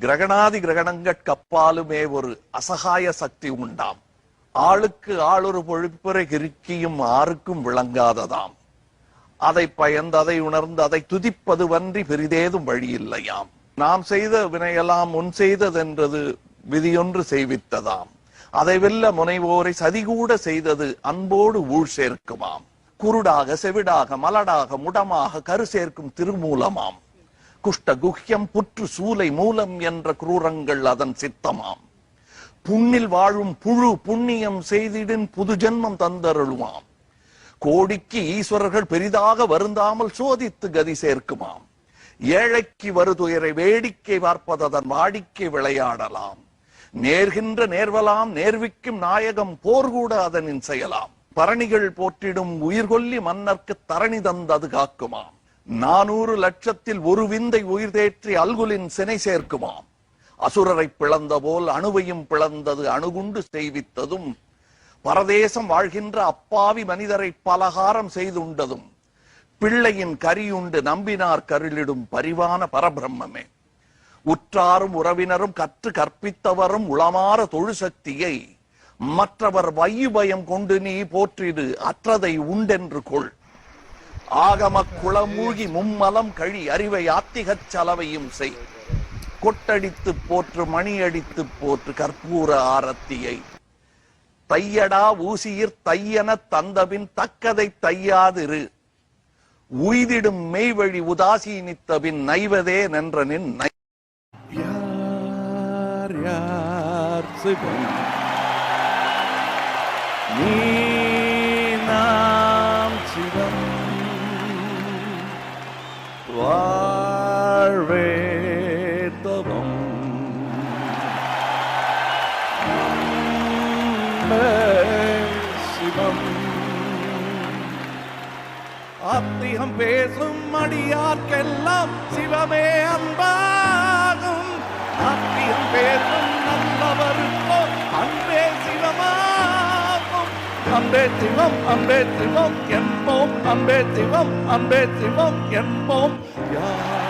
கிரகணாதி கிரகணங்கட்கப்பாலுமே ஒரு அசகாய சக்தி உண்டாம். ஆளுக்கு ஆளொரு பொழிப்புரை கிருக்கியும் ஆருக்கும் விளங்காததாம். அதை பயந்து அதை உணர்ந்து அதை துதிப்பது வன்றி பெரிதேதும் வழியில்லையாம். நாம் செய்த வினையெல்லாம் முன் செய்ததென்றது விதியொன்று செய்வித்ததாம். அதை வெல்ல முனைவோரை சதிகூட செய்தது அன்போடு ஊழ் சேர்க்குமாம். குருடாக செவிடாக மலடாக முடமாக கரு சேர்க்கும் திருமூலமாம். குஷ்ட குஹ்யம் புற்று சூலை மூலம் என்ற குரூரங்கள் அதன் சித்தமாம். புண்ணில் வாழும் புழு புண்ணியம் செய்திடின் புது ஜென்மம் தந்தருளுமாம். கோடிக்கு ஈஸ்வரர்கள் பெரிதாக வருந்தாமல் சோதித்து கதி சேர்க்குமாம். ஏழைக்கு வருதுயரை வேடிக்கை பார்ப்பதன் வாடிக்கை விளையாடலாம். நேர்கின்ற நேர்வலாம் நேர்விக்கும் நாயகம் போர் கூட அதனின் செயலாம். பரணிகள் போற்றிடும் உயிர்கொல்லி மன்னர்க்கு தரணி தந்தது காக்குமாம். 400 லட்சத்தில் ஒரு விந்தை உயிர் தேற்றி அல்குலின் சினை சேர்க்குமாம். அசுரரை பிளந்த போல் அணுவையும் பிளந்தது அணுகுண்டு செய்வித்ததும். பரதேசம் வாழ்கின்ற அப்பாவி மனிதரை பலகாரம் செய்துண்டதும். பிள்ளையின் கரியுண்டு நம்பினார் கருளிடும் பரிவான பரபிரம்மே. உற்றாரும் உறவினரும் கற்று கற்பித்தவரும் உளமாற தொழுசக்தியை மற்றவர் வையு பயம் கொண்டு நீ போற்றிடு அற்றதை உண்டென்று கொள். ஆகம குளமூழ்கி மும்மலம் கழி அறிவை ஆத்திகச் சலவையும் செய். கொட்டடித்து போற்று மணியடித்து போற்று கற்பூர ஆரத்தியை. தையடா ஊசியிர் தையன தந்தபின் தக்கதை தையாதிரு. உய்திடும் மெய்வழி உதாசீனித்தபின் நைவதே நின்றனின் யார் யார் சிவம் நீ நாம் சிவம் வாழ்வே தவம் சிவம் ஆத்திகம் பேசும் அடியார்க்கெல்லாம் சிவமே அன்பாகும். ஆத்திகம் பேசும் நல்லவருக்கோ அன்பே சிவமாகும். அன்பே சிவம் அன்பே சிவம் என்போம். அன்பே சிவம் அன்பே சிவம் என்போம். யார்